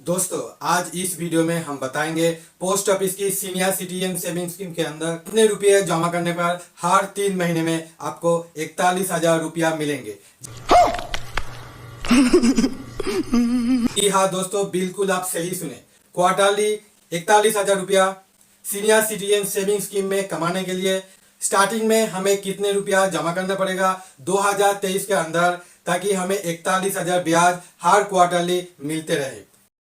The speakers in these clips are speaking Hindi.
दोस्तों आज इस वीडियो में हम बताएंगे पोस्ट ऑफिस की सीनियर सिटीजन सेविंग स्कीम के अंदर कितने रुपए जमा करने पर हर 3 महीने में आपको 41,000 रुपया मिलेंगे। जी हाँ दोस्तों, बिल्कुल आप सही सुने। क्वार्टरली 41,000 रुपया सीनियर सिटीजन सेविंग स्कीम में कमाने के लिए स्टार्टिंग में हमें कितने रुपया जमा करना पड़ेगा 2023 के अंदर, ताकि हमें 41,000 ब्याज हर क्वार्टरली मिलते रहे।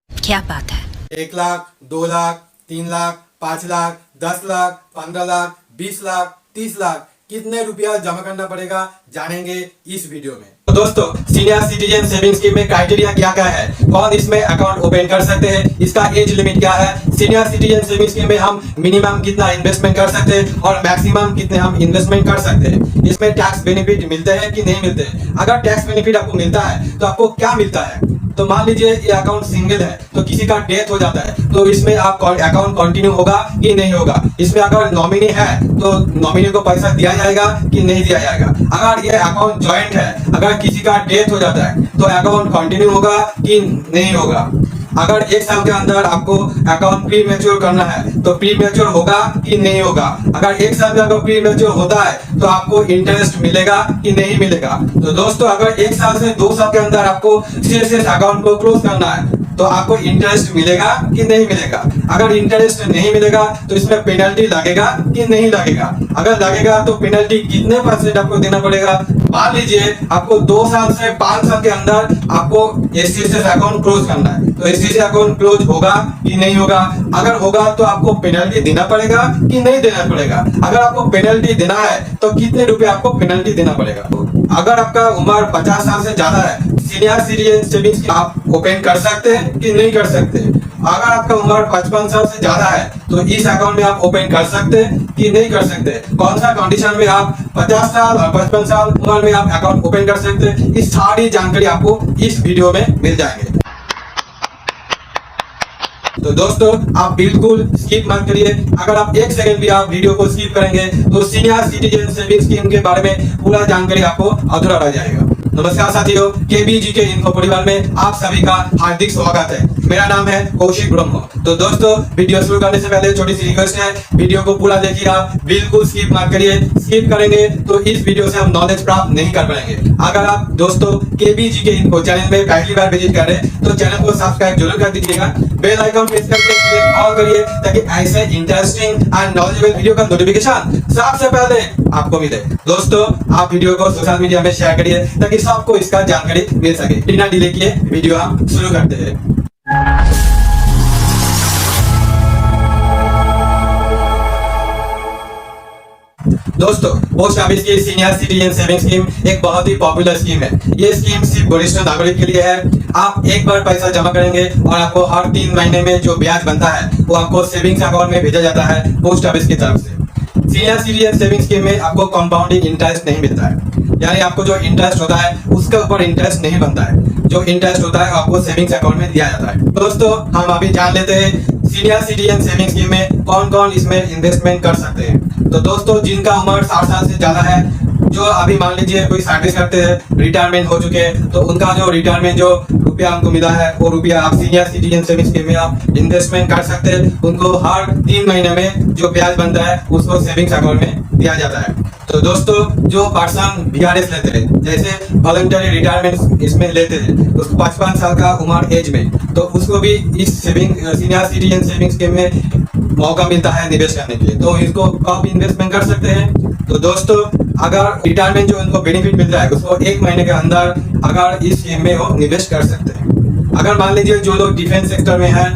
क्या बात है। 1 लाख, 2 लाख, 3 लाख, 5 लाख, 10 लाख, 15 लाख, 20 लाख, 30 लाख, कितने रुपया जमा करना पड़ेगा जानेंगे इस वीडियो में। तो दोस्तों सीनियर सिटीजन सेविंग स्कीम में क्राइटेरिया क्या क्या है, कौन इसमें अकाउंट ओपन कर सकते हैं, इसका एज लिमिट क्या है, सीनियर सिटीजन सेविंग स्कीम में हम मिनिमम कितना इन्वेस्टमेंट कर सकते हैं और मैक्सिमम कितने हम इन्वेस्टमेंट कर सकते हैं, इसमें टैक्स बेनिफिट मिलते हैं कि नहीं मिलते हैं, अगर टैक्स बेनिफिट आपको मिलता है तो आपको क्या मिलता है। तो मान लीजिए ये अकाउंट सिंगल है तो किसी का डेथ हो जाता है तो इसमें आप अकाउंट कंटिन्यू होगा कि नहीं होगा, इसमें अगर नॉमिनी है तो नॉमिनी को पैसा दिया जाएगा कि नहीं दिया जाएगा। अगर ये अकाउंट जॉइंट है, अगर किसी का डेथ हो जाता है तो अकाउंट कंटिन्यू होगा कि नहीं होगा। अगर 1 साल के अंदर आपको अकाउंट प्री मैच्योर करना है तो प्री मैच्योर होगा कि नहीं होगा। अगर 1 साल में अगर प्री मैच्योर होता है तो आपको इंटरेस्ट मिलेगा कि नहीं मिलेगा। तो दोस्तों अगर 1 साल से 2 साल के अंदर आपको शेष अकाउंट को क्लोज करना है तो आपको इंटरेस्ट मिलेगा कि नहीं मिलेगा। अगर इंटरेस्ट नहीं मिलेगा तो इसमें पेनल्टी लगेगा कि नहीं लगेगा। अगर लगेगा तो पेनल्टी कितने % आपको देना पड़ेगा। मान लीजिए आपको 2 साल से 5 साल के अंदर आपको एसटीएस अकाउंट क्लोज करना है तो एसटीएस अकाउंट क्लोज होगा कि नहीं होगा। अगर होगा तो आपको पेनल्टी देना पड़ेगा कि नहीं देना पड़ेगा। अगर आपको पेनल्टी देना है तो कितने रुपए आपको पेनल्टी देना पड़ेगा। अगर आपका उम्र 50 साल से ज्यादा है, सीनियर सिटीजन सेविंग्स आप ओपन कर सकते हैं कि नहीं कर सकते। अगर आपका उम्र 55 साल से ज्यादा है तो इस अकाउंट में आप ओपन कर सकते हैं कि नहीं कर सकते। कौन सा कंडीशन में आप 50 साल और 55 साल उम्र में आप अकाउंट ओपन कर सकते हैं, इस सारी जानकारी आपको इस वीडियो में मिल जाएंगे। तो दोस्तों आप बिल्कुल स्किप मत करिए। अगर आप 1 सेकंड भी आप वीडियो को स्किप करेंगे तो सीनियर सिटीजन सेविंग स्कीम के बारे में पूरा जानकारी आपको अधूरा रह जाएगा। नमस्कार साथियों, केबीजी के इन्फो परिवार में आप सभी का हार्दिक स्वागत है। मेरा नाम है कौशिक ब्रह्म। तो दोस्तों वीडियो शुरू करने से पहले छोटी सी रिक्वेस्ट है, वीडियो को पूरा देखिए, आप बिल्कुल स्किप मत करिए। स्किप करेंगे तो इस वीडियो से हम नॉलेज प्राप्त नहीं कर पाएंगे। अगर आप दोस्तों केबीजी के इन्फो चैनल में पहली बार विजिट कर रहे हैं तो चैनल को सब्सक्राइब जरूर कर दीजिएगा, बेल आइकन प्रेस करके क्लिक ऑल करिए ताकि ऐसे इंटरेस्टिंग एंड नॉलेजेबल वीडियो का नोटिफिकेशन सबसे पहले आपको मिले। दोस्तों आप वीडियो को सोशल मीडिया में शेयर करिए ताकि सबको इसका जानकारी मिल सके। बिना डिले किए वीडियो हम शुरू करते हैं। दोस्तों पोस्ट ऑफिस की सीनियर सिटीजन सेविंग स्कीम एक बहुत ही पॉपुलर स्कीम है। ये स्कीम सिर्फ वरिष्ठ नागरिक के लिए है। आप एक बार पैसा जमा करेंगे और आपको हर 3 महीने में जो ब्याज बनता है वो आपको सेविंग्स अकाउंट में भेजा जाता है पोस्ट ऑफिस की तरफ से। सीनियर सिटीजन सेविंग स्कीम में आपको कंपाउंडिंग इंटरेस्ट नहीं मिलता है, यानी आपको जो इंटरेस्ट होता है उसके ऊपर इंटरेस्ट नहीं बनता है। जो इंटरेस्ट होता है आपको सेविंग्स अकाउंट में दिया जाता है। दोस्तों हम अभी जान लेते हैं सीनियर सिटीजन सेविंग स्कीम में कौन कौन इसमें इन्वेस्टमेंट कर सकते हैं। तो दोस्तों जिनका उम्र 60 साल से ज्यादा है, जो अभी मान लीजिए कोई सर्विस करते हैं, रिटायरमेंट हो चुके हैं, तो उनका जो रिटायरमेंट जो रुपया उनको मिला है वो रुपया आप सीनियर सिटीजन सेविंग स्कीम में आप इन्वेस्टमेंट कर सकते हैं। उनको हर 3 महीने में जो ब्याज बनता है उसको सेविंग्स अकाउंट में दिया जाता है। तो दोस्तों जो पर्सन VRS लेते हैं, जैसे वॉलंटरी रिटायरमेंट इसमें लेते हैं, उसको 55 साल का उम्र एज में, तो उसको भी इस सीनियर सिटीजन सेविंग स्कीम में मौका मिलता है निवेश करने के लिए। तो इसको कब इन्वेस्टमेंट कर सकते हैं। तो दोस्तों अगर रिटायरमेंट जो उनको बेनिफिट मिल रहा है उसको 1 महीने के अंदर अगर इस स्कीम में वो निवेश कर सकते हैं। अगर मान लीजिए जो लोग डिफेंस सेक्टर में हैं,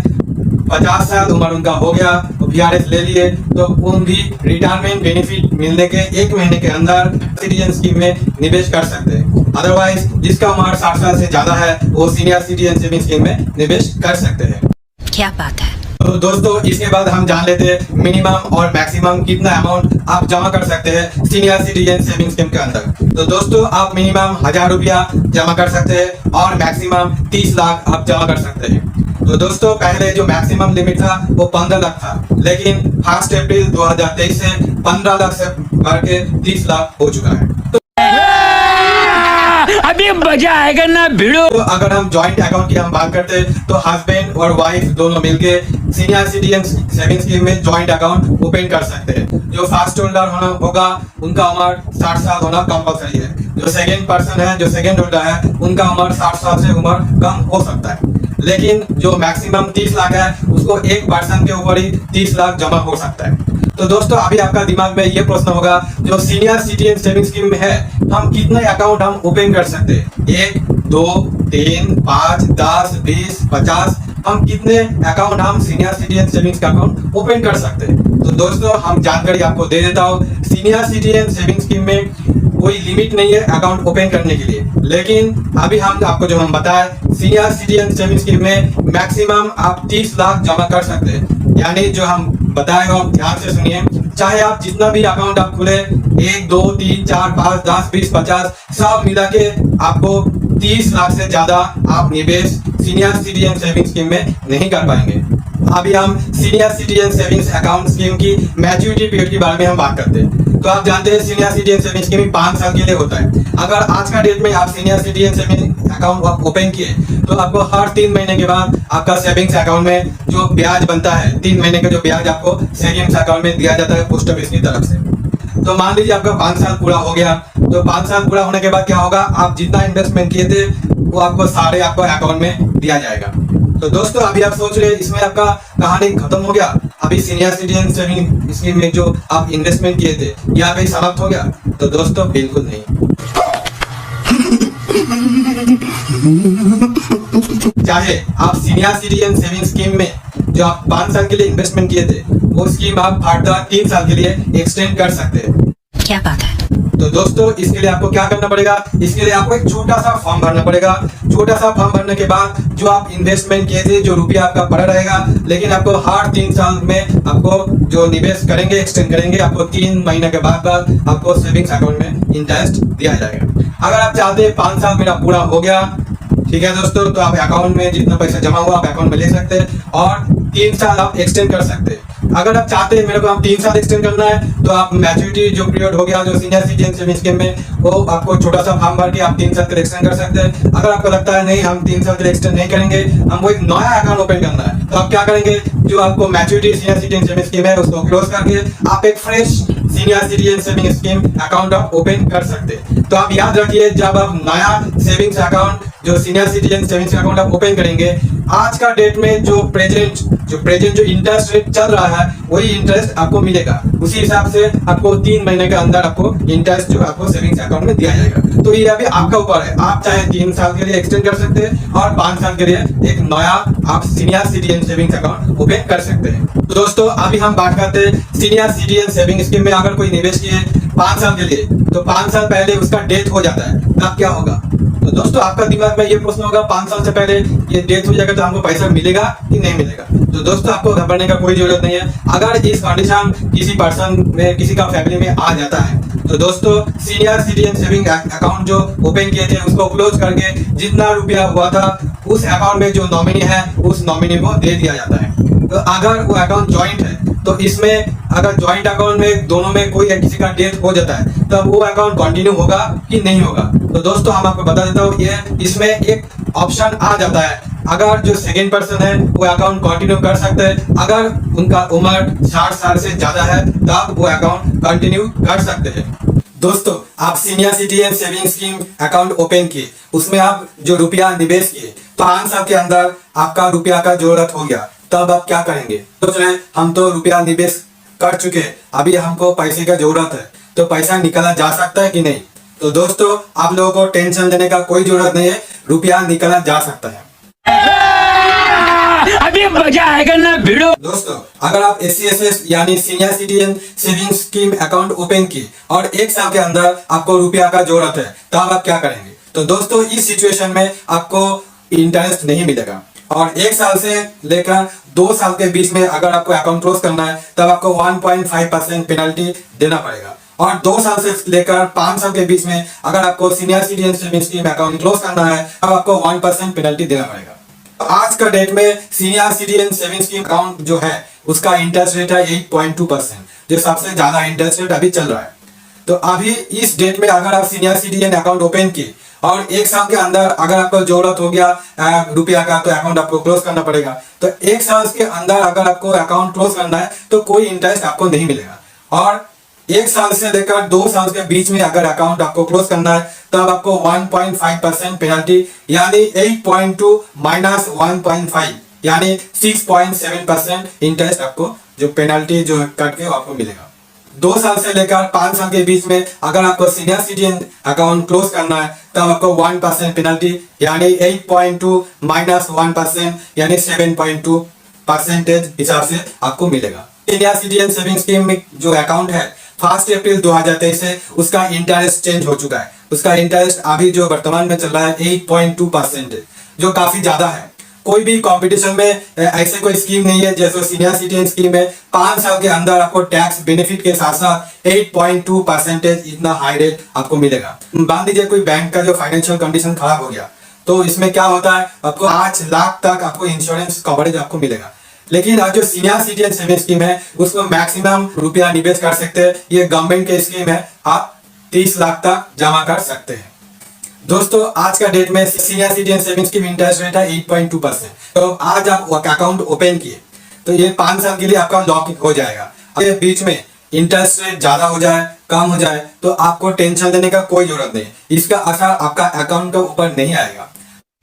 50 साल उम्र उनका हो गया तो VRS ले लिए, तो उन भी रिटायरमेंट बेनिफिट मिलने के 1 महीने के अंदर सिटीजन स्कीम में निवेश कर सकते हैं। अदरवाइज जिसका उम्र 60 साल से ज्यादा है वो सीनियर सिटीजन सेविंग स्कीम में निवेश कर सकते हैं। क्या बात है। तो दोस्तों इसके बाद हम जान लेते हैं मिनिमम और मैक्सिमम कितना अमाउंट आप जमा कर सकते हैं सीनियर सिटीजन सेविंग स्कीम के अंदर। तो दोस्तों आप मिनिमम 1000 रुपया जमा कर सकते हैं और मैक्सिमम 30 लाख आप जमा कर सकते हैं। तो दोस्तों पहले जो मैक्सिमम लिमिट था वो 15 लाख था, लेकिन 1 अप्रैल 2023 से 15 लाख से बढ़ के 30 लाख हो चुका है। तो अभी अभी मजा आएगा ना भिड़ो। तो अगर हम जॉइंट अकाउंट की हम बात करते हैं तो हस्बैंड और वाइफ दोनों मिलके सीनियर सिटीजन सेविंग स्कीम में जॉइंट अकाउंट ओपन कर सकते हैं। जो फर्स्ट होल्डर होना होगा उनका उम्र 60 साल होना कंपलसरी है। जो सेकंड पर्सन है, जो सेकंड होल्डर है, उनका उम्र 60 साल से उम्र कम हो सकता है। लेकिन जो मैक्सिमम 30 लाख है उसको एक पर्सन के ऊपर ही 30 लाख जमा हो सकता है। तो दोस्तों अभी आपका दिमाग में ये प्रश्न होगा, जो सीनियर सिटीजन सेविंग स्कीम में है हम कितने अकाउंट हम ओपन कर सकते हैं? 1, 2, 3, 5, 10, 20, 50 हम कितने अकाउंट हम सीनियर सिटीजन सेविंग्स का अकाउंट ओपन कर सकते हैं? तो दोस्तों हम जानकारी आपको दे देता हूँ। सीनियर सिटीजन सेविंग स्कीम में कोई लिमिट नहीं है अकाउंट ओपन करने के लिए, लेकिन अभी हम आपको जो हम बताए सीनियर सिटीजन सेविंग स्कीम में मैक्सिमम आप 30 लाख जमा कर सकते हैं। यानी जो हम बताए हो आप ध्यान से सुनिए, चाहे आप जितना भी अकाउंट आप खुले 1, 2, 3, 4, 5, 10, 20, 50 सब मिला के आपको 30 लाख से ज्यादा आप निवेश सीनियर सिटीजन सेविंग स्कीम में नहीं कर पाएंगे। अभी हम senior citizen savings account scheme की मैच्योरिटी पीरियड के बारे में हम बात करते हैं। तो आप जानते हैं सीनियर सिटीजन सेविंग स्कीम 5 साल के लिए होता है। अगर आज का डेट में आप सीनियर सिटीजन सेविंग अकाउंट आप ओपन किए तो आपको हर 3 महीने के बाद आपका सेविंग्स अकाउंट में जो ब्याज बनता है, 3 महीने का जो ब्याज आपको सेविंग्स अकाउंट में दिया जाता है पोस्ट ऑफिस की तरफ से। तो मान लीजिए आपका 5 साल पूरा हो गया, तो 5 साल पूरा होने के बाद क्या होगा, आप जितना इन्वेस्टमेंट किए थे वो आपको सारे आपको अकाउंट में दिया जाएगा। तो दोस्तों अभी आप सोच रहे हैं इसमें आपका कहानी खत्म हो गया, अभी सीनियर सिटीजन सेविंग स्कीम में जो आप इन्वेस्टमेंट किए थे यहाँ पे समाप्त हो गया? तो दोस्तों बिल्कुल नहीं। चाहे आप सीनियर सिटीजन सेविंग स्कीम में जो आप 5 साल के लिए इन्वेस्टमेंट किए थे वो स्कीम आप फर्दर 3 साल के लिए एक्सटेंड कर सकते हैं। क्या बात है? तो दोस्तों इसके लिए आपको क्या करना पड़ेगा, इसके लिए आपको एक छोटा सा फॉर्म भरना पड़ेगा। छोटा सा फॉर्म भरने के बाद जो आप इन्वेस्टमेंट किए थे जो रुपया आपका पड़ा रहेगा, लेकिन आपको हर 3 साल में आपको जो निवेश करेंगे एक्सटेंड करेंगे, आपको 3 महीने के बाद आपको सेविंग्स अकाउंट में इंटरेस्ट दिया जाएगा। अगर आप चाहते हैं 5 साल मेरा पूरा हो गया, ठीक है दोस्तों, तो आप अकाउंट में जितना पैसा जमा हुआ आप अकाउंट में ले सकते हैं और 3 साल आप एक्सटेंड कर सकते हैं। अगर आप चाहते हैं मेरे को हम 3 साल एक्सटेंड करना है तो आप मैच्योरिटी जो पीरियड हो गया जो सीनियर सिटीजन सेविंग स्कीम में वो आपको छोटा सा फॉर्म भर के आप 3 साल के लिए एक्सटेंड कर सकते हैं। अगर आपको लगता है नहीं हम 3 साल के लिए एक्सटेंड नहीं करेंगे, हमको एक नया अकाउंट ओपन करना है, तो आप क्या करेंगे, जो आपको maturity senior citizen saving scheme है उसको क्लोज करके आप एक fresh senior citizen saving scheme account आप ओपन कर सकते हैं। तो आप याद रखिए जब आप नया सेविंग्स अकाउंट जो सीनियर सिटीजन सेविंग्स अकाउंट आप ओपन करेंगे, आज का डेट में जो प्रेजेंट जो इंटरेस्ट रेट चल रहा है वही इंटरेस्ट आपको मिलेगा। उसी हिसाब से आपको 3 महीने के अंदर आपको इंटरेस्ट जो आपको सेविंग्स अकाउंट में दिया जाएगा। तो ये अभी आपका ऊपर है, आप चाहे 3 साल के लिए एक्सटेंड कर सकते हैं और 5 साल के लिए एक नया आप senior citizen savings account open कर सकते हैं। तो दोस्तों अभी हम बात करते हैं सीनियर सिटीजन सेविंग स्कीम में अगर कोई निवेश किए 5 साल के लिए, तो 5 साल पहले उसका डेथ हो जाता है तब क्या होगा? तो दोस्तों आपका दिमाग में ये प्रश्न होगा 5 साल से पहले ये डेथ हो जाएगा तो हमको पैसा मिलेगा कि नहीं मिलेगा? तो दोस्तों आपको घबराने का कोई जरूरत नहीं है। अगर इस कंडीशन किसी पर्सन में किसी का फैमिली में आ जाता है तो दोस्तों सीनियर सिटीजन सेविंग अकाउंट जो ओपन किए थे उसको क्लोज करके जितना रुपया हुआ था उस अकाउंट में जो नॉमिनी है उस नॉमिनी को दे दिया जाता है। तो अगर वो अकाउंट ज्वाइंट है तो इसमें अगर ज्वाइंट अकाउंट में दोनों में कोई किसी का डेथ हो जाता है तब वो अकाउंट कंटिन्यू होगा कि नहीं होगा? तो दोस्तों हम आपको बता देता हूँ ये इसमें एक ऑप्शन आ जाता है, अगर जो सेकंड पर्सन है वो अकाउंट कंटिन्यू कर सकते हैं, अगर उनका उम्र 60 साल से ज्यादा है तब वो अकाउंट कंटिन्यू कर सकते हैं। दोस्तों आप senior citizen saving scheme account open किए, उसमें आप जो रुपया निवेश किए 5 साल के अंदर आपका रुपया का जरूरत हो गया, तब आप क्या करेंगे? सोच रहे हम तो रुपया निवेश कर चुके, अभी हमको पैसे का जरूरत है, तो पैसा निकाला जा सकता है कि नहीं? तो दोस्तों आप लोगों को टेंशन लेने का कोई जरूरत नहीं है, रुपया निकाला जा सकता है। अभी मजा आएगा ना भिड़ो। दोस्तों अगर आप SCSS यानी senior citizen saving scheme account open किए और 1 साल के अंदर आपको रुपया का जरूरत है, तब आप क्या करेंगे? तो दोस्तों इस सिचुएशन में आपको इंटरेस्ट नहीं मिलेगा और 1 साल से लेकर 2 साल के बीच में अगर आपको अकाउंट क्लोज करना है तब आपको 1.5% पेनल्टी देना पड़ेगा और 2 साल से लेकर 5 साल के बीच में अगर आपको senior citizen saving scheme account close करना है तब आपको 1% पेनल्टी देना पड़ेगा। आज का डेट में senior citizen saving scheme account जो है उसका इंटरेस्ट रेट है 8.2%, जो सबसे ज्यादा इंटरेस्ट रेट अभी चल रहा है। तो अभी इस डेट में अगर आप सीनियर सिटीजन अकाउंट ओपन किए और एक साल के अंदर अगर आपको जरूरत हो गया रुपया का तो अकाउंट आपको क्लोज करना पड़ेगा। तो एक साल के अंदर अगर आपको अकाउंट क्लोज करना है तो कोई इंटरेस्ट आपको नहीं मिलेगा। और एक साल से लेकर 2 साल के बीच में अगर अकाउंट आपको क्लोज करना है तब आपको 1.5% पेनल्टी यानी 8.2 माइनस 1.5 यानी 6.7% इंटरेस्ट आपको जो पेनल्टी जो कट के आपको मिलेगा। 2 साल से लेकर 5 साल के बीच में अगर आपको सीनियर सिटीजन अकाउंट क्लोज करना है तब आपको 1% पेनल्टी यानी 8.2 माइनस 1% यानी 7.2% हिसाब से आपको मिलेगा। सीनियर सिटीजन सेविंग स्कीम में जो अकाउंट है 1 अप्रैल 2023 से उसका इंटरेस्ट चेंज हो चुका है। उसका इंटरेस्ट अभी जो वर्तमान में चल रहा है 8.2% जो काफी ज्यादा है। कोई भी कंपटीशन में ऐसे कोई स्कीम नहीं है जैसे सीनियर सिटीजन स्कीम में 5 साल के अंदर आपको टैक्स बेनिफिट के साथ साथ 8.2% इतना हाई रेट आपको मिलेगा। मान लीजिए कोई बैंक का जो फाइनेंशियल कंडीशन खराब हो गया तो इसमें क्या होता है आपको 5 लाख तक आपको इंश्योरेंस कवरेज आपको मिलेगा। लेकिन आज जो सीनियर सिटीजन सेविंग स्कीम है उसको मैक्सिमम रुपया निवेश कर सकते हैं। ये गवर्नमेंट की स्कीम है, आप 30 लाख तक जमा कर सकते हैं। दोस्तों आज का डेट में senior citizen saving scheme interest rate है 8.2%। तो आज आप अकाउंट ओपन किए तो ये 5 साल के लिए आपका लॉक हो जाएगा। ये बीच में इंटरेस्ट रेट ज्यादा हो जाए कम हो जाए तो आपको टेंशन लेने का कोई जरूरत नहीं, इसका असर आपका अकाउंट के ऊपर नहीं आएगा।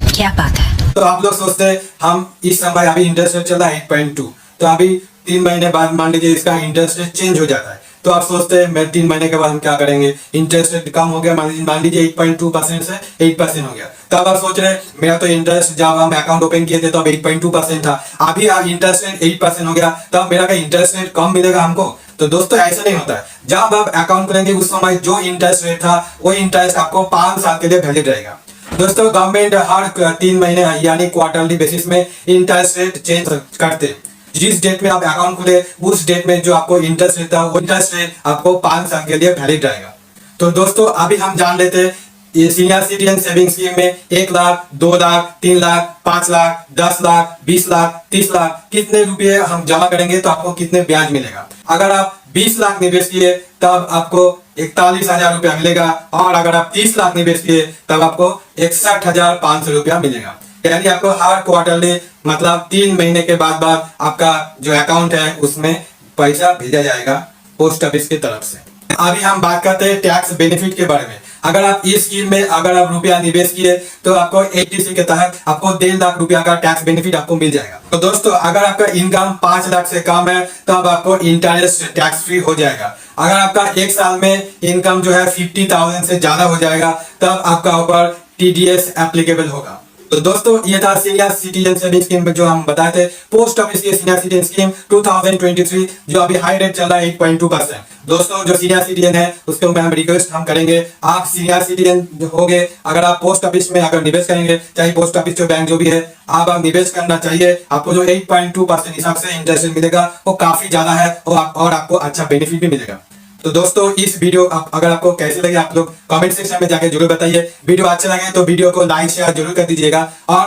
क्या बात है। तो आप लोग सोचते हैं हम इस समय अभी इंटरेस्ट रेट चल रहा है 8.2, तो अभी 3 महीने बाद मान लीजिए इसका इंटरेस्ट रेट चेंज हो जाता है तो आप सोचते हैं मैं 3 महीने के बाद हम क्या करेंगे, इंटरेस्ट रेट कम हो गया मान लीजिए 8.2% से 8% हो गया। तब आप सोच रहे हैं मेरा तो इंटरेस्ट जब हम अकाउंट ओपन किए थे तो अब 8.2% था, अभी इंटरेस्ट रेट 8% हो गया तब मेरा का इंटरेस्ट रेट कम मिलेगा हमको। तो दोस्तों ऐसा नहीं होता है। जब आप अकाउंट करेंगे उस समय जो इंटरेस्ट रेट था वो इंटरेस्ट आपको 5 साल के लिए वैलिड रहेगा। दोस्तों गवर्नमेंट हर 3 महीने यानी क्वार्टरली बेसिस में इंटरेस्ट रेट चेंज करते। जिस डेट में आप अकाउंट खोले उस डेट में जो आपको इंटरेस्ट रेट था वो इंटरेस्ट रेट आपको 5 साल के लिए वैलिड रहेगा। तो दोस्तों अभी हम जान लेते हैं ये सीनियर सिटीजन सेविंग स्कीम में 1 लाख 2 लाख 3 लाख 5 लाख 10 लाख 20 लाख 30 लाख कितने रुपए हम जमा करेंगे तो आपको कितने ब्याज मिलेगा। अगर आप 20 लाख निवेश किए तब आपको 41,000 रुपया मिलेगा और अगर आप 30 लाख निवेश किए तब आपको 61,500 रुपया मिलेगा। यानी आपको हर क्वार्टरली मतलब 3 महीने के बाद आपका जो अकाउंट है उसमें पैसा भेजा जाएगा पोस्ट ऑफिस की तरफ से। अभी हम बात करते हैं टैक्स बेनिफिट के बारे में। अगर आप इस स्कीम में अगर आप रुपया निवेश किए तो आपको 80C के तहत आपको 1.5 लाख रुपया का टैक्स बेनिफिट आपको मिल जाएगा। तो दोस्तों अगर आपका इनकम 5 लाख से कम है तब आपको इंटरेस्ट टैक्स फ्री हो जाएगा। अगर आपका 1 साल में इनकम जो है 50,000 से ज्यादा हो जाएगा तब आपका ऊपर TDS एप्लीकेबल होगा। तो दोस्तों ये था सीनियर सिटीजन सेविंग स्कीम जो हम बताए थे पोस्ट ऑफिस की सीनियर सिटीजन स्कीम 2023 जो अभी हाई रेट चल रहा है 8.2%। दोस्तों जो सीनियर सिटीजन है उसके ऊपर हम रिक्वेस्ट हम करेंगे आप सीनियर सिटीजन हो गए अगर आप पोस्ट ऑफिस में अगर निवेश करेंगे चाहे पोस्ट ऑफिस जो बैंक जो भी है आप निवेश करना चाहिए। आपको जो 8.2% हिसाब से इंटरेस्ट मिलेगा वो काफी ज्यादा है और आपको अच्छा बेनिफिट भी मिलेगा। तो दोस्तों इस वीडियो अगर आपको कैसे लगे आप लोग कमेंट सेक्शन में जाके जरूर बताइए। वीडियो अच्छा लगे तो वीडियो को लाइक शेयर जरूर कर दीजिएगा और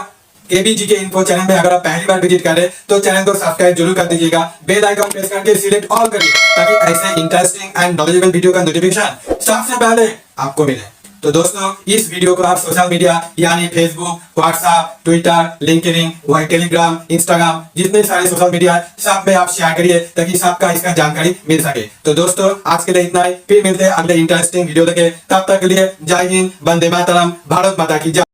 केबीजी के इन्फो चैनल में अगर आप पहली बार विजिट करें तो चैनल को सब्सक्राइब जरूर कर दीजिएगा। बेल आइकन प्रेस करके सिलेक्ट ऑल करिए ताकि ऐसे इंटरेस्टिंग एंड नॉलेजेबल वीडियो का नोटिफिकेशन सबसे पहले आपको मिले। तो दोस्तों इस वीडियो को आप सोशल मीडिया यानी Facebook, WhatsApp, Twitter, LinkedIn, Telegram, Instagram जितने सारे सोशल मीडिया सब में आप शेयर करिए ताकि सबका इसका जानकारी मिल सके। तो दोस्तों आज के लिए इतना ही, फिर मिलते हैं अगले इंटरेस्टिंग वीडियो लेके। तब तक के लिए जय हिंद, वंदे मातरम, भारत माता की जय।